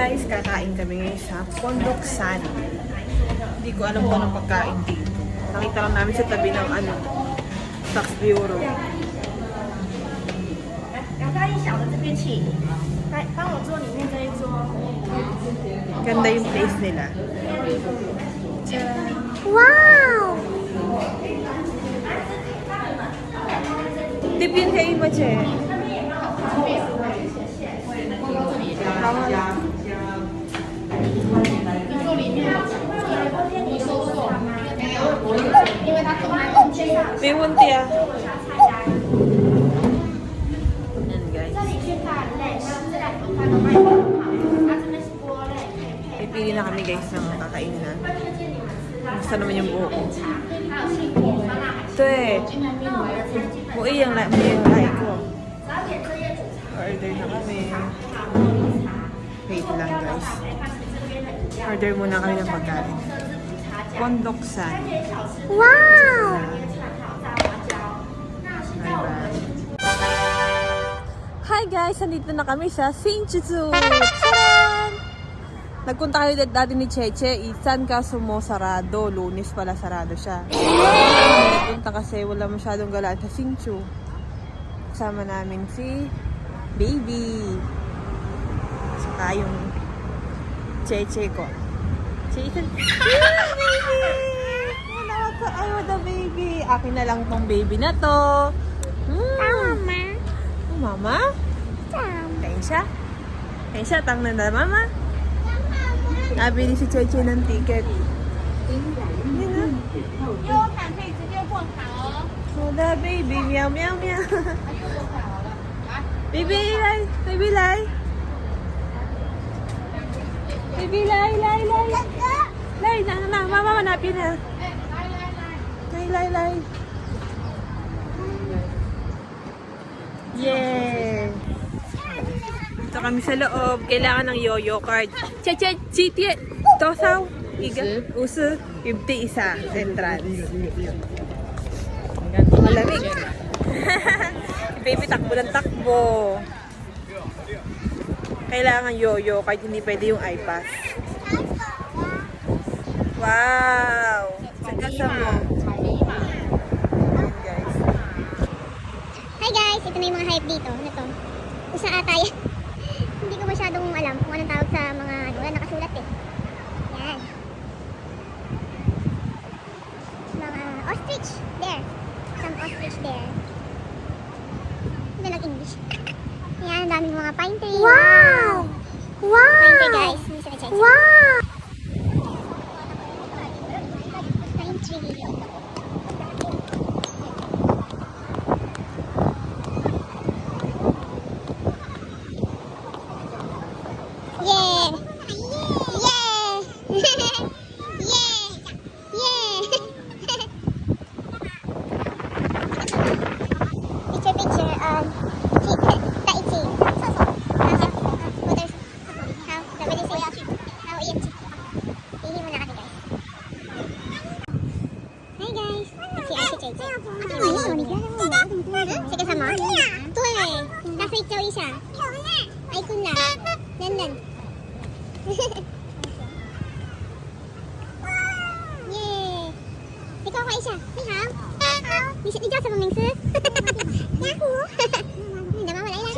guys, kakain kami ngayon sa Pondoksan. Hindi ko alam kung anong pagkain dito. Nakita lang namin sa tabi ng tax bureau. Ganda yung place nila. Wow! Tip yun kayo mo, Che. May munti ah. Yan guys. Pipili na kami guys ng kakainan. Gusto naman yung buhok ko. Ito eh. Buhay yung lahi ko. Order na kami. Wait lang guys. Order muna kami ng pagkain. Pondoksan. Wow! Bye-bye. Hi guys! Nandito na kami sa Shinjuku! Charan! Nagpunta kayo dati ni Cheche. Isan kaso mo sarado. Lunes pala sarado siya. Nagpunta kasi wala masyadong galaan sa Shinjuku. Kasama namin si Baby. Saka yung Cheche ko. Cheche. Baby! Ayaw the baby. Akin na lang tong baby na to. Mama. Oh, mama? Kain siya? Kain siya? Tang na mama? Nabili si Cheche ng ticket. Yun na. Oh, the baby. Meow, meow, meow. Baby, lai. Baby, lai. Baby, lai, lai, lai. Lai, na. Mama, manapin na. Lai. Yeah! Ito kami sa loob. Kailangan ng yoyo card. Cheche, chitie, tosaw, iga, uso, 50 isa, central. Malamig. Baby, takbo ng takbo. Kailangan yoyo card, hindi pwede yung iPass. Wow! Sagasa mo. Hi guys, ito na yung mga hype dito. Ano to? Usa ata yan. Hindi ko masyadong alam kung anong tawag sa mga wala nakasulat eh. Yan. Mga ostrich. There. Some ostrich there. Hindi nag-English. Yan, ang daming mga pine tree. Wow! Wow! Pine tree guys. Hindi sila check. Wow! Pine tree. Sige sama. Tuh, nasa ikaw isa. Ay kun na. Nan. Yeah. Ikaw ka isa. Ni hao. Ni sa mong mingsu. Yahoo. Hindi mama lai lai.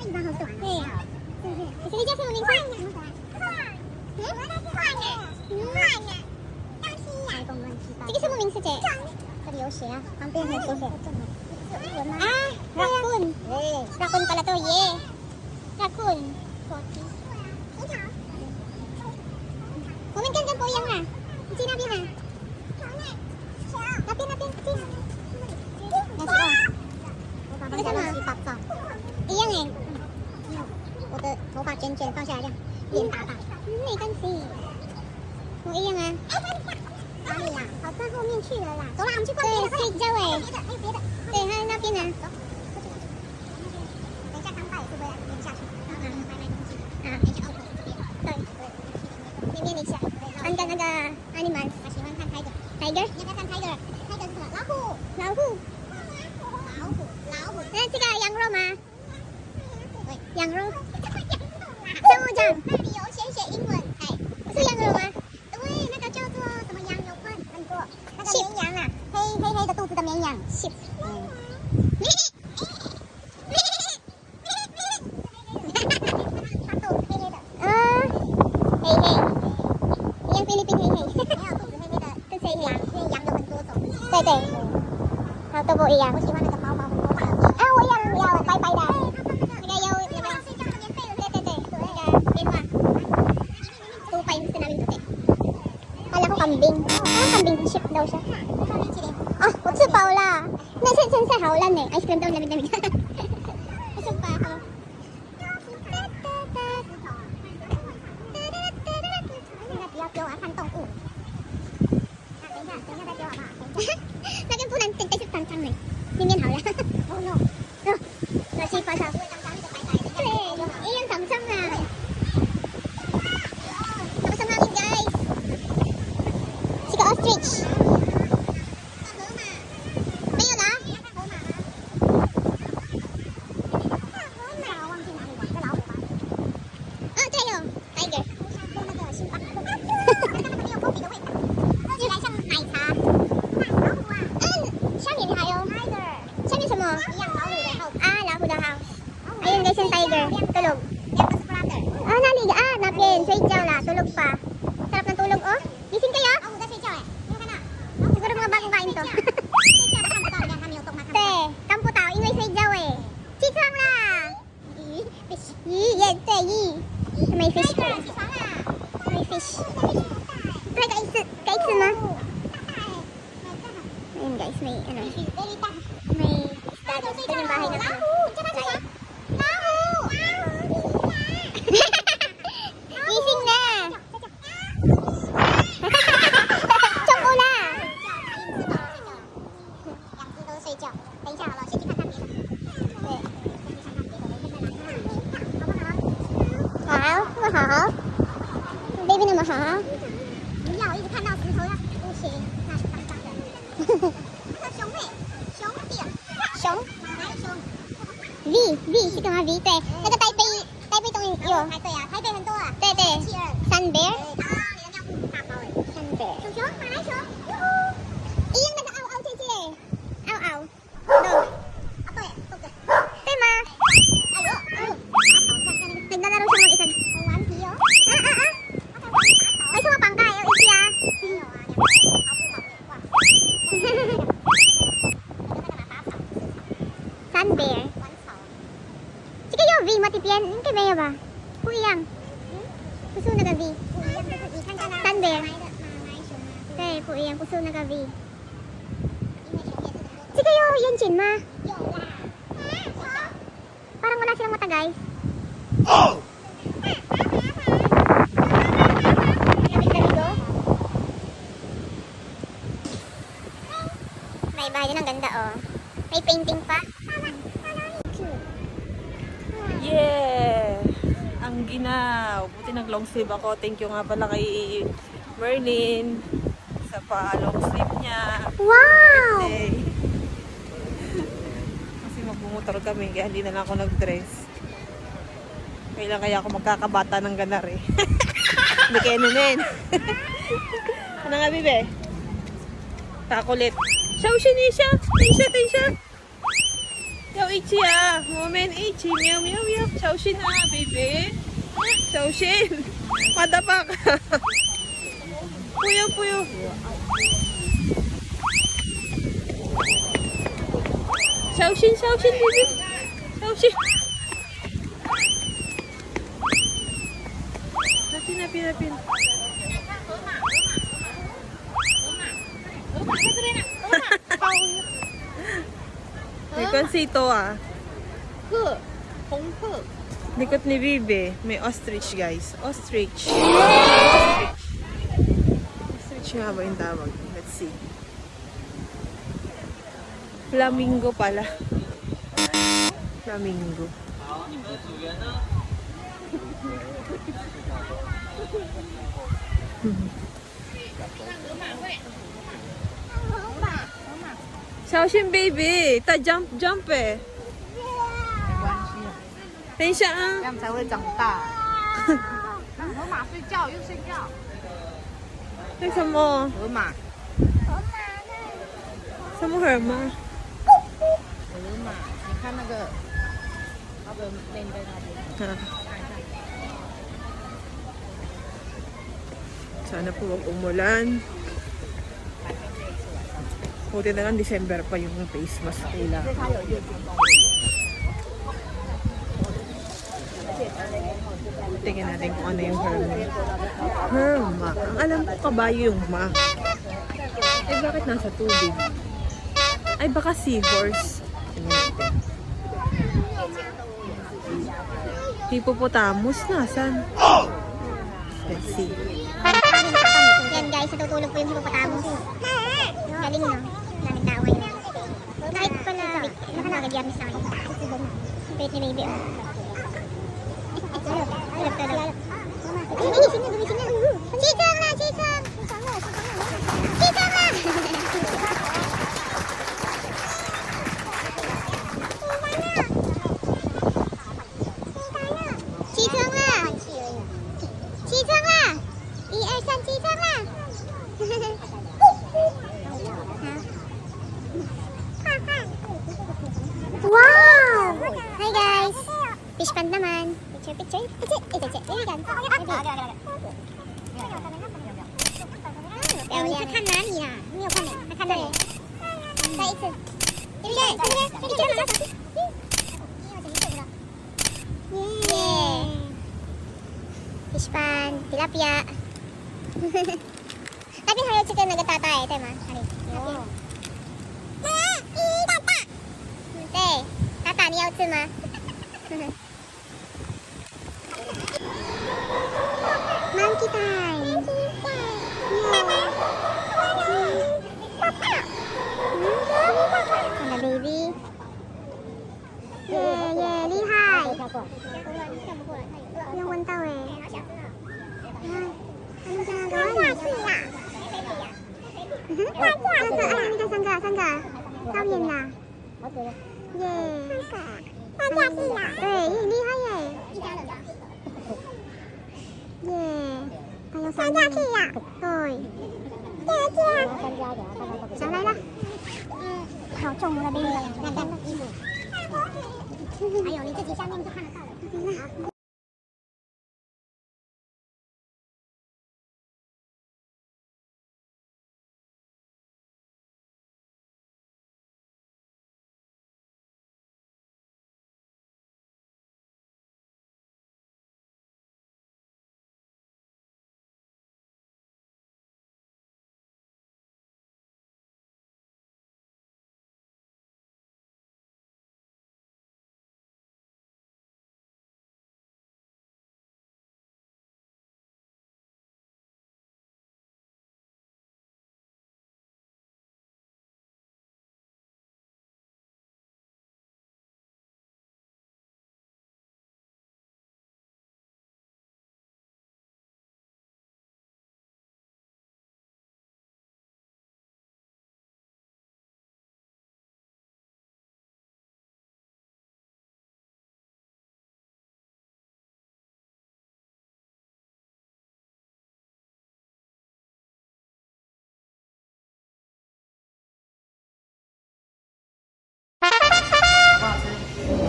Ay ba ho to. Eh. Sige sa mong mingsu. Sige sa mong mingsu, che. 这里有写啊，旁边还有写。Ah, raccoon. Raccoon pala to, yeah. Raccoon. Kumain ka dyan po yan ha. Ang sinabi ha. Napin. Yan siya. Ano ka na? Iyang eh. 我的头发卷卷放下来这样，脸大大，没关系。我一样啊。哪里呀？跑到后面去了啦。走啦，我们去逛别的。对，这位。还有别的。对，还有那边呢。走。等一下刚到，会不会连下去？买东西。啊，等一下哦，对。那边连起来。看个那个 animal， 他喜欢看 tiger。tiger？ 你要不要看 tiger？tiger 是什么？老虎。老虎。那这个羊肉吗？羊肉。生物长。那里有对对，然后都不一样。我喜欢那个毛毛的头发。啊，我要白白的，那个要那个。对对对，那个变化。Tupai sa namin puti. Kala ko kambing. Ah, kambing chip daw siya. Ah, 我吃饱了。那现在好烂呢，ice cream daw lamig-lamig. Busog pa ako. 不要丢啊，看动物。等一下再丢好不好？那个不能等，是脏脏的，里面好了。Oh no！ 那去发烧。对，一样脏脏啊。Tapos ang hangin guys. Si ka-ostrich. Ayun ah. Ah, 这有 tiger. 下面还有 下面什么？啊，老虎的 house. Ayun guys yung tiger. Tulog. Ah, naliga. Ah, napin. Sweetjaw la. Tulog pa. Sarap ng tulog, oh. Gising kayo? Siguro mga bagong kain to. Te, kampo tao. Ingay sweetjaw eh. Chichang la. Fish. Yes, te. May fish pa. May fish. Ay, kaitsu na. Ayun guys, may ano. May isda. Ito yung bahay na to. Gising na. Chocola. 好，那么好。baby 那么好。不要一直看到石头了，不行，那是脏脏的。熊妹，熊弟，熊，哪有熊 ？V 是干嘛 V？ 对，那个台北东有。对啊，台北很多啊。对对。Sun bear。啊，你的尿布大包哎。Sun bear。熊，马来熊。一样那个嗷嗷姐姐。嗷嗷。No。啊对，兔子。对吗？哎呦，naglalaro siya mag-isa. Ang wanti oh. May sumapang ka, yung isi ah. Sun bear. Sige yo, V, matipien. Yung kay Bea ba? Kuyang. Kuso na ka V. Sun bear. Okay, kuyang. Kuso na ka V. Sige yo, yan chin ma. Parang wala silang mata guys. May bahay din, ang ganda oh. May painting pa. Yeah! Ang ginaw. Buti nag-long sleeve ako. Thank you nga pala kay Merlin sa pa-long sleeve niya. Wow! Birthday. Kasi magbumotor kami kaya hindi na lang ako nag-dress. Kailan kaya ako magkakabata ng ganar eh. Hindi kayo nunin. Ano nga bibe? Takulit. Xiaoxin siya. Tinsha. Yaw ichi ah. Moment ichi. Meow meow meow. Xiaoxin ah, baby. Xiaoxin. Madapak. Puyo. Xiaoxin, baby. Xiaoxin. Napin. May pansito ah. Likot ni Bibi. May ostrich guys. Ostrich nga ba yung tawag? Let's see. Flamingo pala. Flamingo. Xiaoxin baby, ta jump eh. 等一下啊，这样才会长大。河马睡觉又睡觉。为什么？河马。什么河马？河马，你看那个，它的面在那边。Sana po wag umulan. Buti na lang December pa yung face mask kailangan. Tingnan natin kung ano yung Herma. Herma. Ang alam ko kabayo yung ma. Eh bakit nasa tubig? Ay baka seahorse. Tingnan natin. Hippopotamus nasan? Let's see. Yan guys, natutulog po yung hippopotamus. Galing no? Daming tao ngayon. Kahit pala, nakagabiyarnis na ngayon. Wait ni baby oh. Tulog tulog. Gumising na, gumising na. Chikang na, chikang! Chikang na!起床了，起床了，1、2、3，起床了。Wow! Hi guys! Fish pond naman. Picture, picture. Ito. Yan. 你在看哪里啦？你有看没？他看那里。再一次。这边，这边，耶！ Fish pan, tilapia. Tapi hari itu kan naga tata eh, tema. Hari. Tata. Teh, tata ni mau吃吗？ Monkey time. Ada baby. 耶，厉害！没有闻到哎。三个，超远的，耶！对，你很厉害耶！耶！还有三架去呀？对。上来了。好重的冰了，看看衣服。还有你自己下面就看得到了。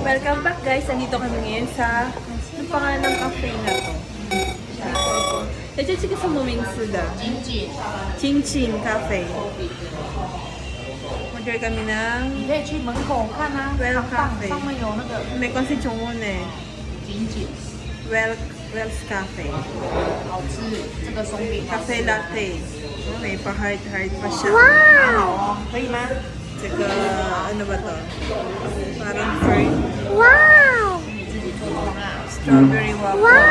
Welcome back guys! Nandito kami ngayon sa ang pangalan ng cafe na to. Ito chika sa muming suda. Chin Cafe. Mag-order kami ng 你可以去门口看啊， Well 上 Cafe. 上面有那个 May kasi chongon eh. 锦锦， Wells Cafe. 好吃，这个松饼好吃 Cafe latte. May pa-heart pa siya. 好哦，可以吗？ Tsaka, ano ba to? Parang fern. Wow! 你自己做啊。 Strawberry waffle. Wow!